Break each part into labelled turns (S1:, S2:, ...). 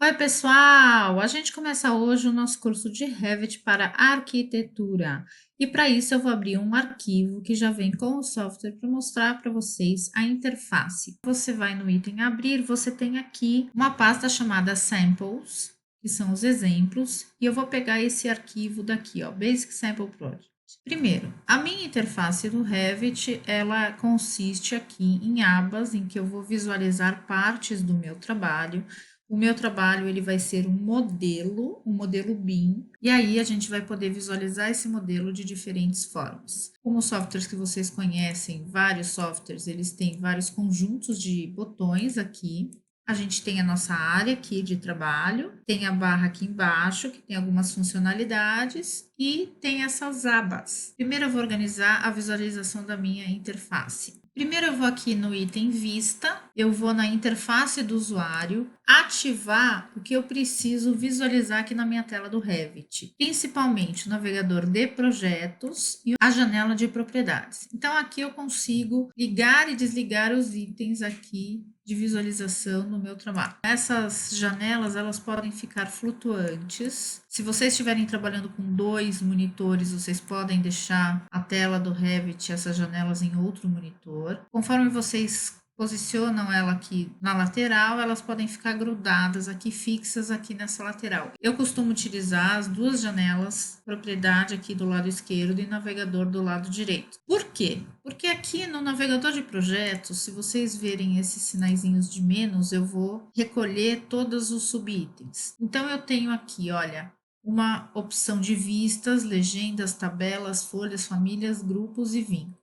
S1: Oi, pessoal! A gente começa hoje o nosso curso de Revit para arquitetura. E para isso eu vou abrir um arquivo que já vem com o software para mostrar para vocês a interface. Você vai no item abrir, você tem aqui uma pasta chamada Samples, que são os exemplos, e eu vou pegar esse arquivo daqui, ó, Basic Sample Project. Primeiro, a minha interface do Revit, ela consiste aqui em abas em que eu vou visualizar partes do meu trabalho. O meu trabalho ele vai ser um modelo BIM, e aí a gente vai poder visualizar esse modelo de diferentes formas. Como os softwares que vocês conhecem, vários softwares, eles têm vários conjuntos de botões aqui. A gente tem a nossa área aqui de trabalho, tem a barra aqui embaixo, que tem algumas funcionalidades, e tem essas abas. Primeiro eu vou organizar a visualização da minha interface. Primeiro eu vou aqui no item Vista, eu vou na interface do usuário, ativar o que eu preciso visualizar aqui na minha tela do Revit, principalmente o navegador de projetos e a janela de propriedades. Então aqui eu consigo ligar e desligar os itens aqui de visualização no meu trabalho. Essas janelas, elas podem ficar flutuantes. Se vocês estiverem trabalhando com 2 monitores, vocês podem deixar a tela do Revit, essas janelas em outro monitor. Conforme vocês posicionam ela aqui na lateral, elas podem ficar grudadas aqui, fixas aqui nessa lateral. Eu costumo utilizar as duas janelas, propriedade aqui do lado esquerdo e navegador do lado direito. Por quê? Porque aqui no navegador de projetos, se vocês verem esses sinaizinhos de menos, eu vou recolher todos os subitens. Então eu tenho aqui, olha, uma opção de vistas, legendas, tabelas, folhas, famílias, grupos e vínculos.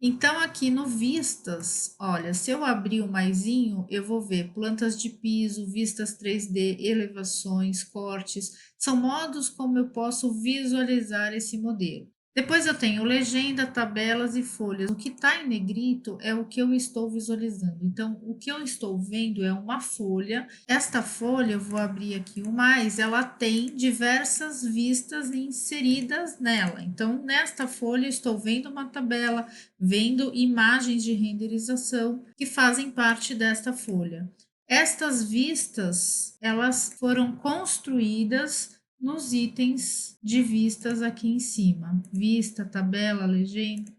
S1: Então, aqui no Vistas, olha, se eu abrir o maisinho, eu vou ver plantas de piso, vistas 3D, elevações, cortes. São modos como eu posso visualizar esse modelo. Depois eu tenho legenda, tabelas e folhas. O que está em negrito é o que eu estou visualizando. Então, o que eu estou vendo é uma folha. Esta folha, eu vou abrir aqui o mais, ela tem diversas vistas inseridas nela. Então, nesta folha, estou vendo uma tabela, vendo imagens de renderização que fazem parte desta folha. Estas vistas, elas foram construídas nos itens de vistas aqui em cima. Vista, tabela, legenda.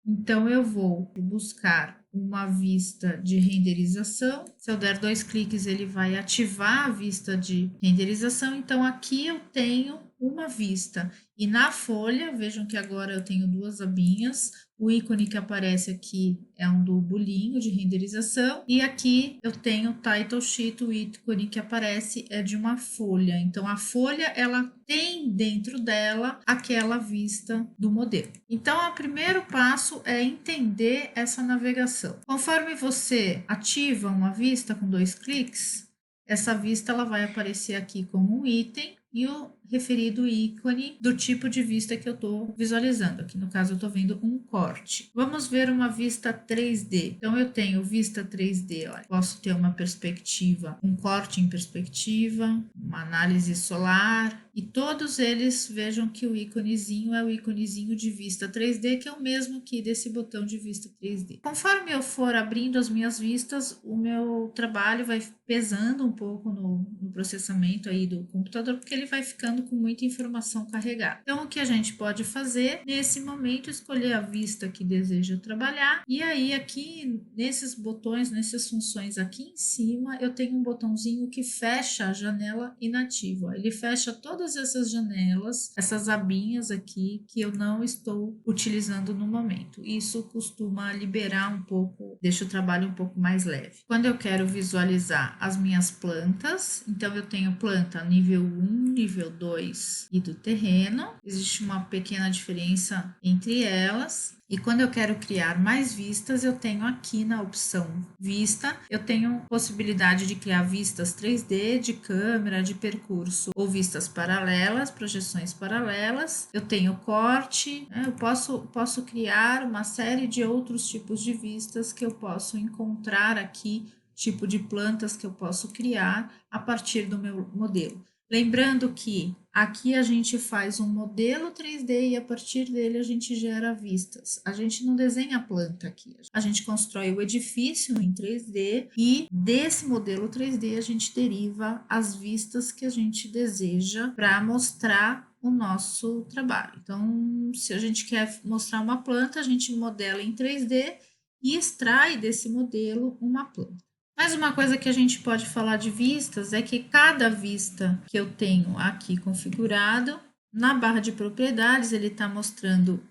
S1: Então, eu vou buscar uma vista de renderização. Se eu der 2 cliques, ele vai ativar a vista de renderização. Então, aqui eu tenho uma vista. E na folha, vejam que agora eu tenho 2 abinhas. O ícone que aparece aqui é um do bolinho de renderização. E aqui eu tenho o title sheet, o ícone que aparece é de uma folha. Então, a folha, ela tem dentro dela aquela vista do modelo. Então, o primeiro passo é entender essa navegação. Conforme você ativa uma vista com 2 cliques, essa vista ela vai aparecer aqui como um item e o referido ícone do tipo de vista que eu estou visualizando. Aqui no caso eu estou vendo um corte. Vamos ver uma vista 3D. Então eu tenho vista 3D, olha, posso ter uma perspectiva, um corte em perspectiva, uma análise solar, e todos eles vejam que o íconezinho é o íconezinho de vista 3D, que é o mesmo que desse botão de vista 3D. Conforme eu for abrindo as minhas vistas, o meu trabalho vai pesando um pouco no processamento aí do computador, porque ele vai ficando com muita informação carregada. Então, o que a gente pode fazer nesse momento, escolher a vista que deseja trabalhar, e aí aqui nesses botões, nessas funções aqui em cima, eu tenho um botãozinho que fecha a janela inativa. Ele fecha todas essas janelas, essas abinhas aqui que eu não estou utilizando no momento. Isso costuma liberar um pouco, deixa o trabalho um pouco mais leve. Quando eu quero visualizar as minhas plantas, então eu tenho planta nível 1, nível 2 e do terreno. Existe uma pequena diferença entre elas. E quando eu quero criar mais vistas, eu tenho aqui na opção Vista, eu tenho possibilidade de criar vistas 3D, de câmera, de percurso, ou vistas paralelas, projeções paralelas. Eu tenho corte, né? Eu posso criar uma série de outros tipos de vistas que eu posso encontrar aqui, tipo de plantas que eu posso criar a partir do meu modelo. Lembrando que aqui a gente faz um modelo 3D e a partir dele a gente gera vistas. A gente não desenha a planta aqui. A gente constrói o edifício em 3D e desse modelo 3D a gente deriva as vistas que a gente deseja para mostrar o nosso trabalho. Então, se a gente quer mostrar uma planta, a gente modela em 3D e extrai desse modelo uma planta. Mas uma coisa que a gente pode falar de vistas é que cada vista que eu tenho aqui configurado, na barra de propriedades, ele está mostrando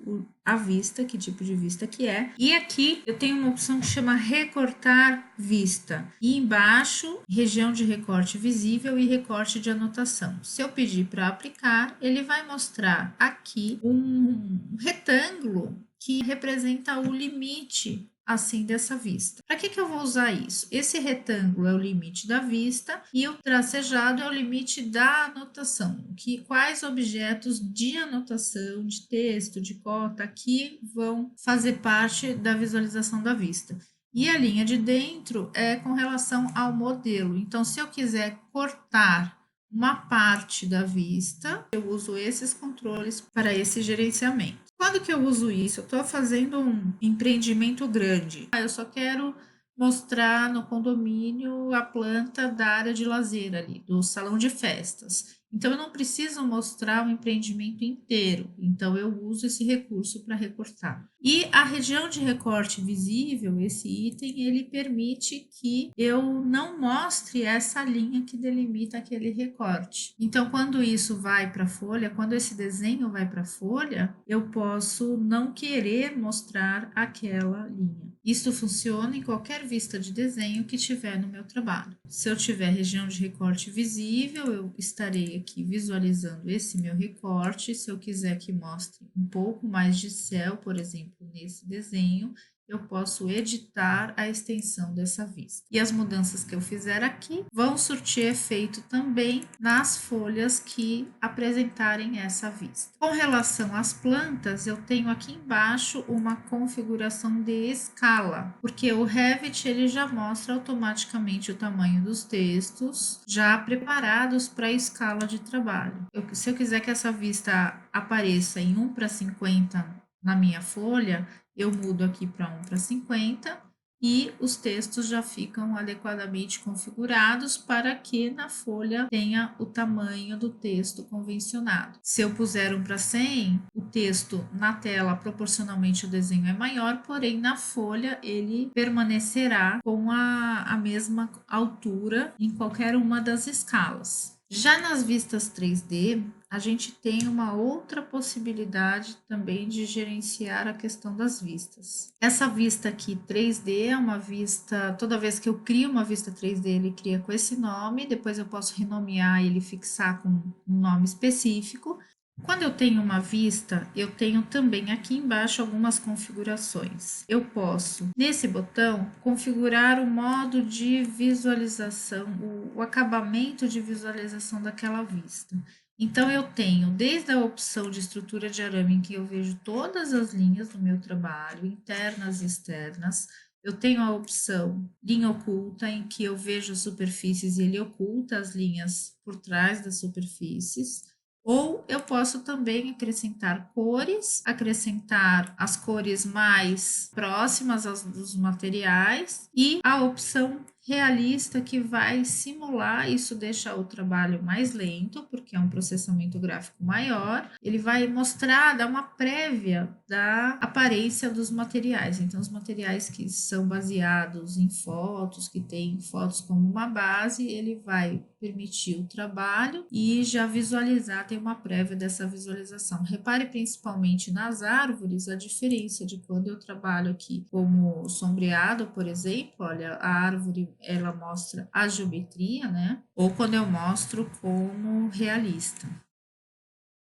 S1: a vista, que tipo de vista que é. E aqui eu tenho uma opção que chama recortar vista. E embaixo, região de recorte visível e recorte de anotação. Se eu pedir para aplicar, ele vai mostrar aqui um retângulo que representa o limite assim dessa vista. Para que eu vou usar isso? Esse retângulo é o limite da vista e o tracejado é o limite da anotação. Quais objetos de anotação, de texto, de cota aqui vão fazer parte da visualização da vista. E a linha de dentro é com relação ao modelo. Então, se eu quiser cortar uma parte da vista, eu uso esses controles para esse gerenciamento. Quando que eu uso isso? Eu estou fazendo um empreendimento grande. Eu só quero mostrar no condomínio a planta da área de lazer ali, do salão de festas. Então, eu não preciso mostrar o empreendimento inteiro. Então, eu uso esse recurso para recortar. E a região de recorte visível, esse item, ele permite que eu não mostre essa linha que delimita aquele recorte. Então, quando isso vai para a folha, quando esse desenho vai para a folha, eu posso não querer mostrar aquela linha. Isso funciona em qualquer vista de desenho que tiver no meu trabalho. Se eu tiver região de recorte visível, eu estarei aqui visualizando esse meu recorte. Se eu quiser que mostre um pouco mais de céu, por exemplo, nesse desenho, eu posso editar a extensão dessa vista. E as mudanças que eu fizer aqui vão surtir efeito também nas folhas que apresentarem essa vista. Com relação às plantas, eu tenho aqui embaixo uma configuração de escala, porque o Revit ele já mostra automaticamente o tamanho dos textos já preparados para a escala de trabalho. Se eu quiser que essa vista apareça em 1:50 na minha folha, eu mudo aqui para 1:50 e os textos já ficam adequadamente configurados para que na folha tenha o tamanho do texto convencionado. Se eu puser 1:100, o texto na tela proporcionalmente o desenho é maior, porém na folha ele permanecerá com a mesma altura em qualquer uma das escalas. Já nas vistas 3D, a gente tem uma outra possibilidade também de gerenciar a questão das vistas. Essa vista aqui 3D é uma vista, toda vez que eu crio uma vista 3D, ele cria com esse nome, depois eu posso renomear e ele fixar com um nome específico. Quando eu tenho uma vista, eu tenho também aqui embaixo algumas configurações. Eu posso, nesse botão, configurar o modo de visualização, o acabamento de visualização daquela vista. Então, eu tenho desde a opção de estrutura de arame, em que eu vejo todas as linhas do meu trabalho, internas e externas. Eu tenho a opção linha oculta, em que eu vejo as superfícies e ele oculta as linhas por trás das superfícies. Ou eu posso também acrescentar cores, acrescentar as cores mais próximas dos materiais e a opção realista que vai simular, isso deixa o trabalho mais lento, porque é um processamento gráfico maior. Ele vai mostrar, dar uma prévia da aparência dos materiais. Então, os materiais que são baseados em fotos, que têm fotos como uma base, ele vai permitir o trabalho e já visualizar, tem uma prévia dessa visualização. Repare principalmente nas árvores a diferença de quando eu trabalho aqui como sombreado, por exemplo, olha, a árvore ela mostra a geometria, né? Ou quando eu mostro como realista.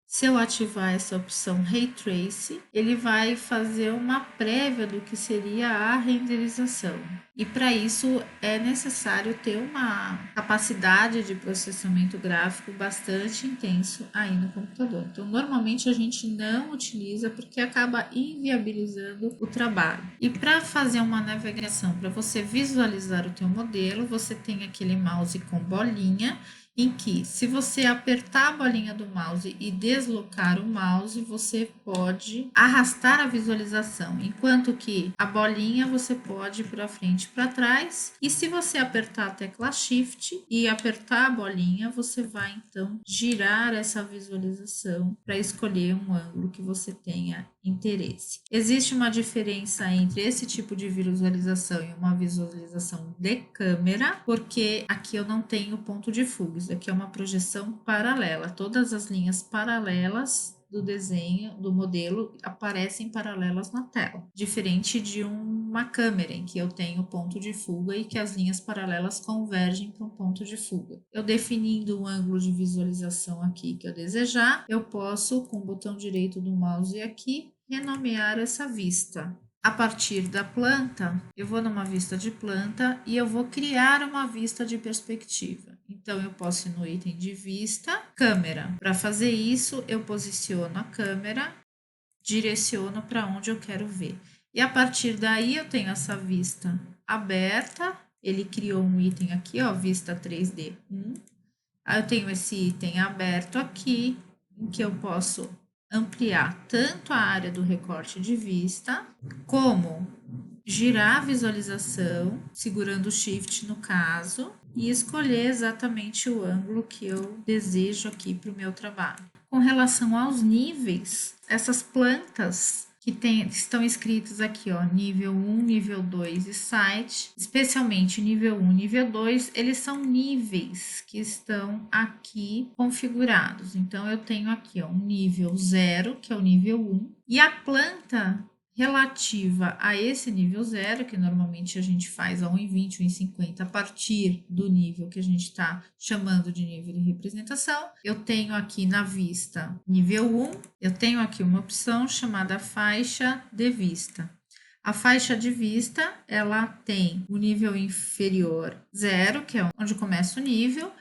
S1: Se eu ativar essa opção Ray Trace, ele vai fazer uma prévia do que seria a renderização. E para isso é necessário ter uma capacidade de processamento gráfico bastante intenso aí no computador. Então, normalmente a gente não utiliza porque acaba inviabilizando o trabalho. E para fazer uma navegação, para você visualizar o teu modelo, você tem aquele mouse com bolinha em que, se você apertar a bolinha do mouse e deslocar o mouse, você pode arrastar a visualização, enquanto que a bolinha você pode ir para frente e para trás. E se você apertar a tecla Shift e apertar a bolinha, você vai então girar essa visualização para escolher um ângulo que você tenha interesse. Existe uma diferença entre esse tipo de visualização e uma visualização de câmera, porque aqui eu não tenho ponto de fuga, isso aqui é uma projeção paralela. Todas as linhas paralelas do desenho, do modelo, aparecem paralelas na tela, diferente de uma câmera em que eu tenho ponto de fuga e que as linhas paralelas convergem para um ponto de fuga. Eu definindo o ângulo de visualização aqui que eu desejar, eu posso, com o botão direito do mouse aqui, renomear essa vista. A partir da planta, eu vou numa vista de planta e eu vou criar uma vista de perspectiva. Então, eu posso ir no item de vista, câmera. Para fazer isso, eu posiciono a câmera, direciono para onde eu quero ver. E a partir daí, eu tenho essa vista aberta. Ele criou um item aqui, ó, vista 3D 1. Aí eu tenho esse item aberto aqui, em que eu posso ampliar tanto a área do recorte de vista, como girar a visualização, segurando o Shift no caso, e escolher exatamente o ângulo que eu desejo aqui para o meu trabalho. Com relação aos níveis, essas plantas estão escritos aqui, ó, nível 1, nível 2 e site, especialmente nível 1 e nível 2, eles são níveis que estão aqui configurados. Então, eu tenho aqui, ó, um nível 0, que é o nível 1, e a planta relativa a esse nível 0, que normalmente a gente faz a 1,20, 1,50 a partir do nível que a gente está chamando de nível de representação. Eu tenho aqui na vista nível 1, eu tenho aqui uma opção chamada faixa de vista. A faixa de vista, ela tem o nível inferior 0, que é onde começa o nível.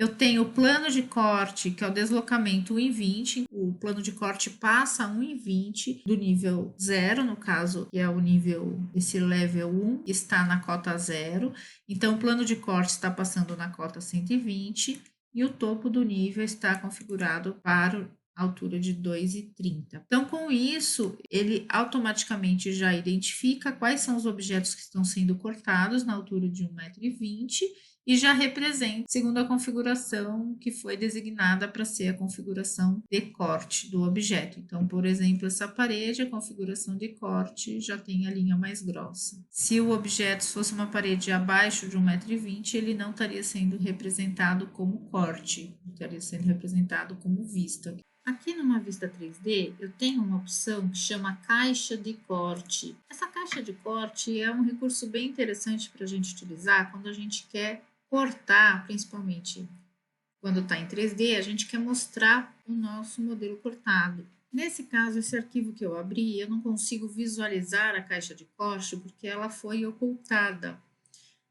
S1: Eu tenho o plano de corte, que é o deslocamento 1,20. O plano de corte passa a 1,20 do nível 0, no caso, que é o nível, esse level 1, está na cota 0. Então, o plano de corte está passando na cota 120 e o topo do nível está configurado para a altura de 2,30. Então, com isso, ele automaticamente já identifica quais são os objetos que estão sendo cortados na altura de 1,20 m e já representa segundo a configuração que foi designada para ser a configuração de corte do objeto. Então, por exemplo, essa parede, a configuração de corte já tem a linha mais grossa. Se o objeto fosse uma parede abaixo de 1,20 m, ele não estaria sendo representado como corte, estaria sendo representado como vista. Aqui numa vista 3D, eu tenho uma opção que chama caixa de corte. Essa caixa de corte é um recurso bem interessante para a gente utilizar quando a gente quer cortar, principalmente quando está em 3D, a gente quer mostrar o nosso modelo cortado. Nesse caso, esse arquivo que eu abri, eu não consigo visualizar a caixa de corte porque ela foi ocultada.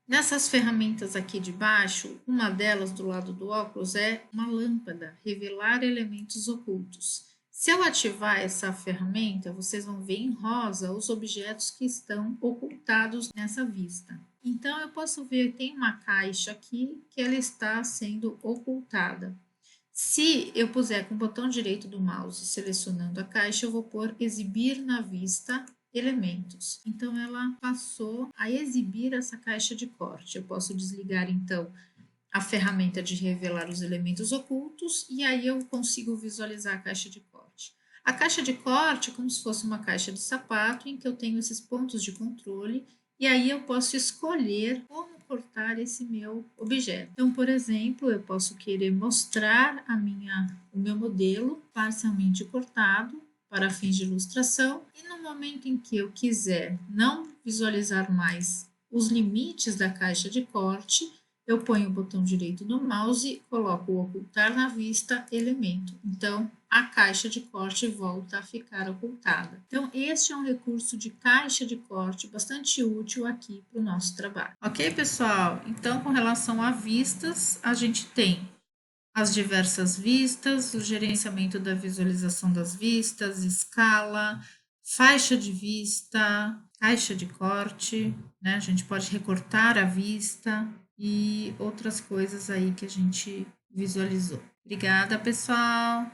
S1: Nessas ferramentas aqui de baixo, uma delas do lado do óculos é uma lâmpada, revelar elementos ocultos. Se eu ativar essa ferramenta, vocês vão ver em rosa os objetos que estão ocultados nessa vista. Então, eu posso ver, tem uma caixa aqui que ela está sendo ocultada. Se eu puser com o botão direito do mouse selecionando a caixa, eu vou pôr exibir na vista elementos. Então, ela passou a exibir essa caixa de corte. Eu posso desligar, então, a ferramenta de revelar os elementos ocultos e aí eu consigo visualizar a caixa de corte. A caixa de corte é como se fosse uma caixa de sapato em que eu tenho esses pontos de controle e aí eu posso escolher como cortar esse meu objeto. Então, por exemplo, eu posso querer mostrar o meu modelo parcialmente cortado para fins de ilustração e no momento em que eu quiser não visualizar mais os limites da caixa de corte, eu ponho o botão direito do mouse, coloco o ocultar na vista elemento. Então, a caixa de corte volta a ficar ocultada. Então, este é um recurso de caixa de corte bastante útil aqui para o nosso trabalho. Ok, pessoal? Então, com relação a vistas, a gente tem as diversas vistas, o gerenciamento da visualização das vistas, escala, faixa de vista, caixa de corte, né? A gente pode recortar a vista e outras coisas aí que a gente visualizou. Obrigada, pessoal!